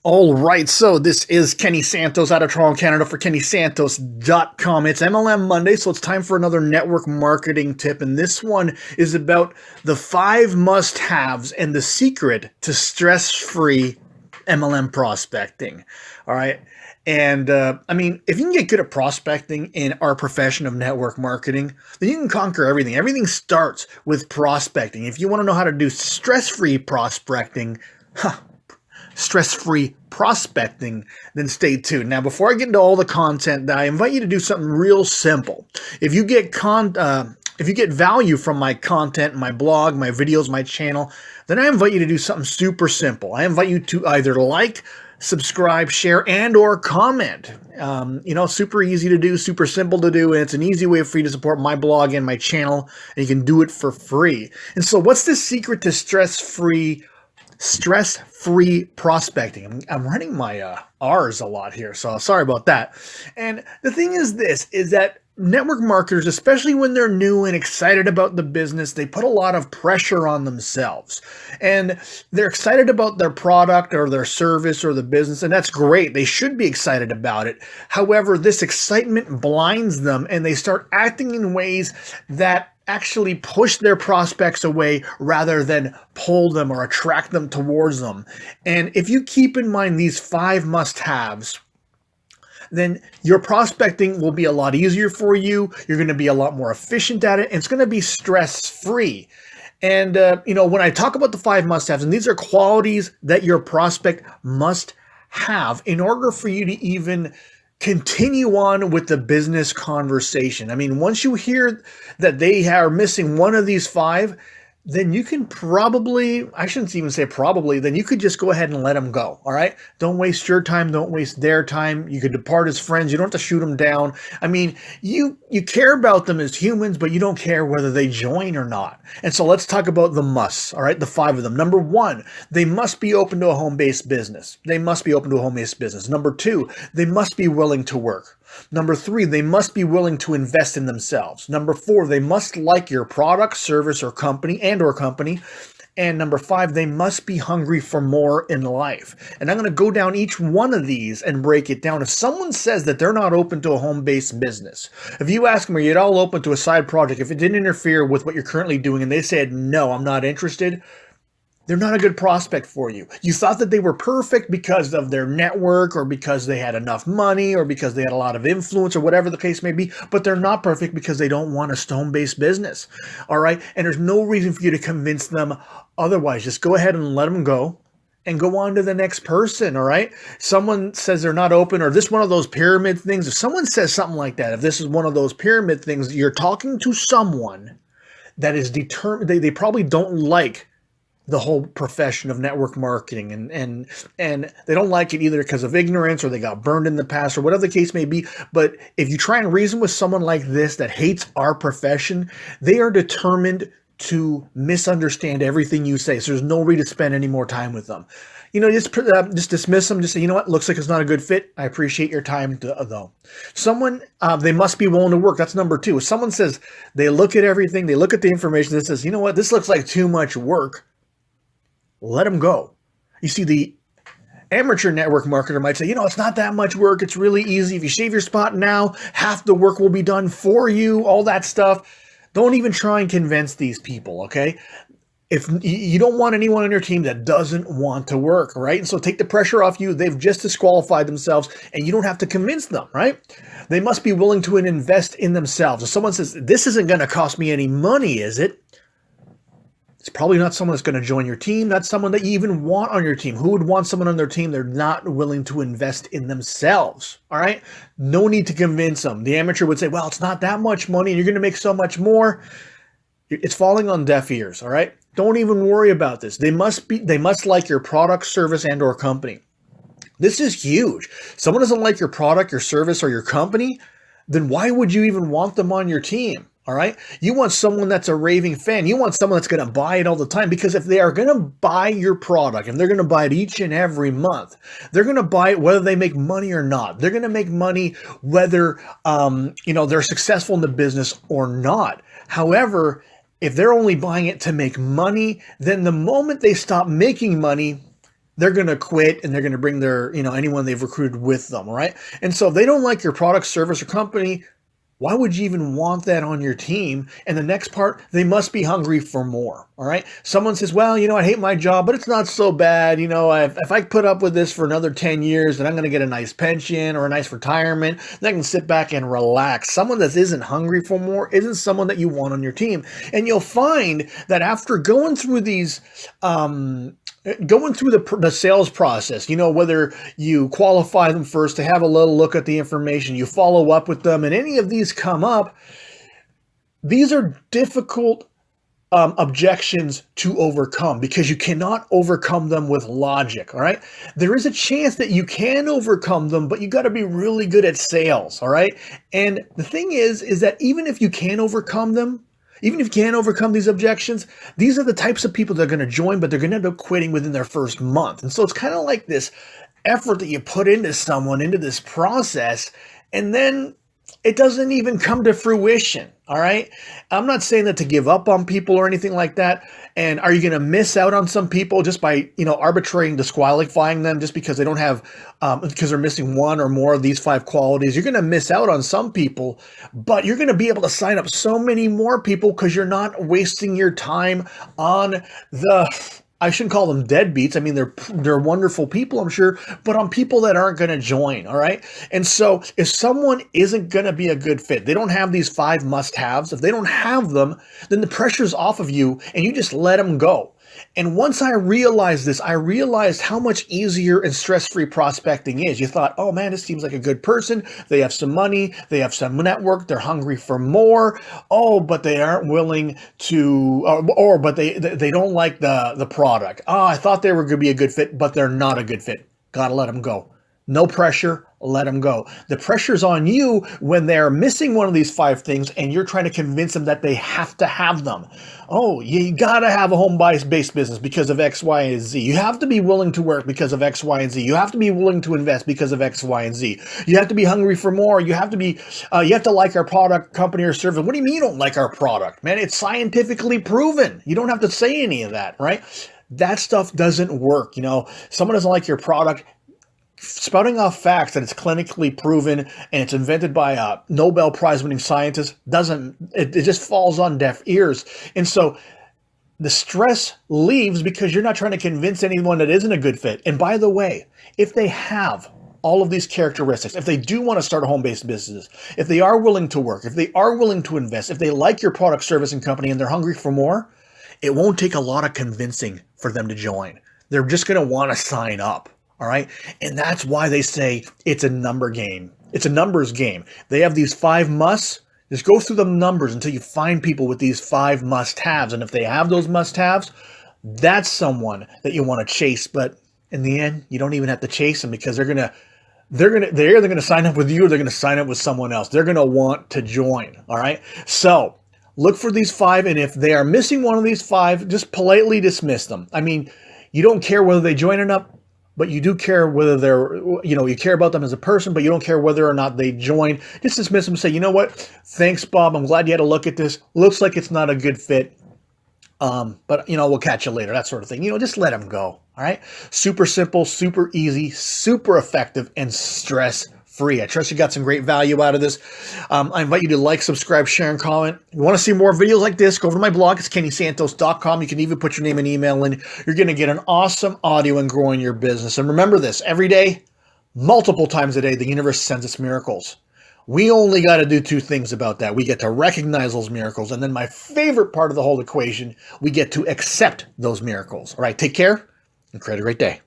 All right, so this is Kenny Santos out of Toronto, Canada for KennySantos.com. It's MLM Monday, so it's time for another network marketing tip. And this one is about the 5 must-haves and the secret to stress-free MLM prospecting. All right. And if you can get good at prospecting in our profession of network marketing, then you can conquer everything. Everything starts with prospecting. If you want to know how to do stress-free prospecting, stress-free prospecting, then stay tuned. Now, before I get into all the content, I invite you to do something real simple. If you get value from my content, my blog, my videos, my channel, then I invite you to do something super simple. I invite you to either like, subscribe, share, and or comment. Super easy to do, super simple to do, and it's an easy way for you to support my blog and my channel, and you can do it for free. And so what's the secret to stress-free prospecting? I'm running my R's a lot here, so sorry about that. And the thing is that network marketers, especially when they're new and excited about the business, they put a lot of pressure on themselves. And they're excited about their product or their service or the business, and that's great. They should be excited about it. However, this excitement blinds them, and they start acting in ways that actually push their prospects away rather than pull them or attract them towards them. And if you keep in mind these 5 must-haves, then your prospecting will be a lot easier for you. You're going to be a lot more efficient at it, and it's going to be stress-free. And, when I talk about the 5 must-haves, and these are qualities that your prospect must have in order for you to even continue on with the business conversation. I mean, once you hear that they are missing one of these 5, then you can probably, I shouldn't even say probably, then you could just go ahead and let them go, all right? Don't waste your time, don't waste their time. You could depart as friends. You don't have to shoot them down. I mean, you care about them as humans, but you don't care whether they join or not. And so let's talk about the musts, all right? The 5 of them. Number 1, they must be open to a home-based business. They must be open to a home-based business. Number 2, they must be willing to work. Number 3, they must be willing to invest in themselves. Number 4, they must like your product, service, or company. And number 5, they must be hungry for more in life. And I'm going to go down each one of these and break it down. If someone says that they're not open to a home-based business, if you ask them, are you at all open to a side project, if it didn't interfere with what you're currently doing, and they said, no, I'm not interested, they're not a good prospect for you. You thought that they were perfect because of their network or because they had enough money or because they had a lot of influence or whatever the case may be, but they're not perfect because they don't want a home-based business, all right? And there's no reason for you to convince them otherwise. Just go ahead and let them go and go on to the next person, all right? Someone says they're not open, or this one of those pyramid things. If someone says something like that, if this is one of those pyramid things, you're talking to someone that is determined. They probably don't like the whole profession of network marketing, and they don't like it either because of ignorance or they got burned in the past or whatever the case may be. But if you try and reason with someone like this that hates our profession, they are determined to misunderstand everything you say. So there's no reason to spend any more time with them. Just dismiss them. Just say, you know what, looks like it's not a good fit. I appreciate your time, though. Someone, they must be willing to work. That's number 2. If someone says they look at everything, they look at the information that says, you know what, this looks like too much work, let them go. You see, the amateur network marketer might say, it's not that much work. It's really easy. If you shave your spot now, half the work will be done for you, all that stuff. Don't even try and convince these people, okay? If you don't want anyone on your team that doesn't want to work, right? And so take the pressure off you. They've just disqualified themselves, and you don't have to convince them, right? They must be willing to invest in themselves. If someone says, this isn't going to cost me any money, is it? It's probably not someone that's going to join your team. That's someone that you even want on your team. Who would want someone on their team they're not willing to invest in themselves? All right? No need to convince them. The amateur would say, well, it's not that much money and you're going to make so much more. It's falling on deaf ears, all right? Don't even worry about this. They must like your product, service, and or company. This is huge. Someone doesn't like your product, your service, or your company, then why would you even want them on your team? All right. You want someone that's a raving fan. You want someone that's going to buy it all the time, because if they are going to buy your product and they're going to buy it each and every month, they're going to buy it whether they make money or not. They're going to make money whether, they're successful in the business or not. However, if they're only buying it to make money, then the moment they stop making money, they're going to quit and they're going to bring their, anyone they've recruited with them, all right? And so if they don't like your product, service, or company, why would you even want that on your team? And the next part, they must be hungry for more, all right? Someone says, well, I hate my job, but it's not so bad. If I put up with this for another 10 years, then I'm going to get a nice pension or a nice retirement. Then I can sit back and relax. Someone that isn't hungry for more isn't someone that you want on your team. And you'll find that after going through these, going through the sales process, whether you qualify them first to have a little look at the information, you follow up with them, and any of these come up, these are difficult objections to overcome because you cannot overcome them with logic, all right? There is a chance that you can overcome them, but you got to be really good at sales, all right? And the thing is that even if you can overcome them, even if you can't overcome these objections, these are the types of people that are going to join, but they're going to end up quitting within their first month. And so it's kind of like this effort that you put into someone, into this process, and then it doesn't even come to fruition, all right? I'm not saying that to give up on people or anything like that. And are you going to miss out on some people just by, arbitrarily disqualifying them just because they don't have, because they're missing one or more of these 5 qualities? You're going to miss out on some people, but you're going to be able to sign up so many more people because you're not wasting your time on I shouldn't call them deadbeats. I mean, they're wonderful people, I'm sure, but on people that aren't going to join, all right? And so if someone isn't going to be a good fit, they don't have these 5 must-haves, if they don't have them, then the pressure's off of you and you just let them go. And once I realized this, I realized how much easier and stress-free prospecting is. You thought, oh man, this seems like a good person. They have some money. They have some network. They're hungry for more. Oh, but they aren't willing to, but they don't like the product. Oh, I thought they were going to be a good fit, but they're not a good fit. Gotta let them go. No pressure, let them go. The pressure's on you when they're missing one of these 5 things and you're trying to convince them that they have to have them. Oh, you gotta have a home-based business because of X, Y, and Z. You have to be willing to work because of X, Y, and Z. You have to be willing to invest because of X, Y, and Z. You have to be hungry for more. You have to like our product, company, or service. What do you mean you don't like our product? Man, it's scientifically proven. You don't have to say any of that, right? That stuff doesn't work. Someone doesn't like your product. Spouting off facts that it's clinically proven and it's invented by a Nobel Prize winning scientist it just falls on deaf ears. And so the stress leaves because you're not trying to convince anyone that isn't a good fit. And by the way, if they have all of these characteristics, if they do want to start a home-based business, if they are willing to work, if they are willing to invest, if they like your product, service, and company and they're hungry for more, it won't take a lot of convincing for them to join. They're just going to want to sign up. All right. And that's why they say it's a number game. It's a numbers game. They have these 5 musts. Just go through the numbers until you find people with these 5 must-haves. And if they have those must-haves, that's someone that you want to chase. But in the end, you don't even have to chase them because they're either going to sign up with you or they're going to sign up with someone else. They're going to want to join. All right. So look for these 5. And if they are missing one of these 5, just politely dismiss them. I mean, you don't care whether they join or not. But you do care whether you care about them as a person, but you don't care whether or not they join. Just dismiss them and say, you know what? Thanks, Bob. I'm glad you had a look at this. Looks like it's not a good fit. But we'll catch you later, that sort of thing. Just let them go. All right. Super simple, super easy, super effective, and stress-free. I trust you got some great value out of this. I invite you to like, subscribe, share, and comment. If you want to see more videos like this, go over to my blog. It's kennysantos.com. You can even put your name and email in. You're going to get an awesome audio and growing your business. And remember this, every day, multiple times a day, the universe sends us miracles. We only got to do 2 things about that. We get to recognize those miracles. And then my favorite part of the whole equation, we get to accept those miracles. All right. Take care and create a great day.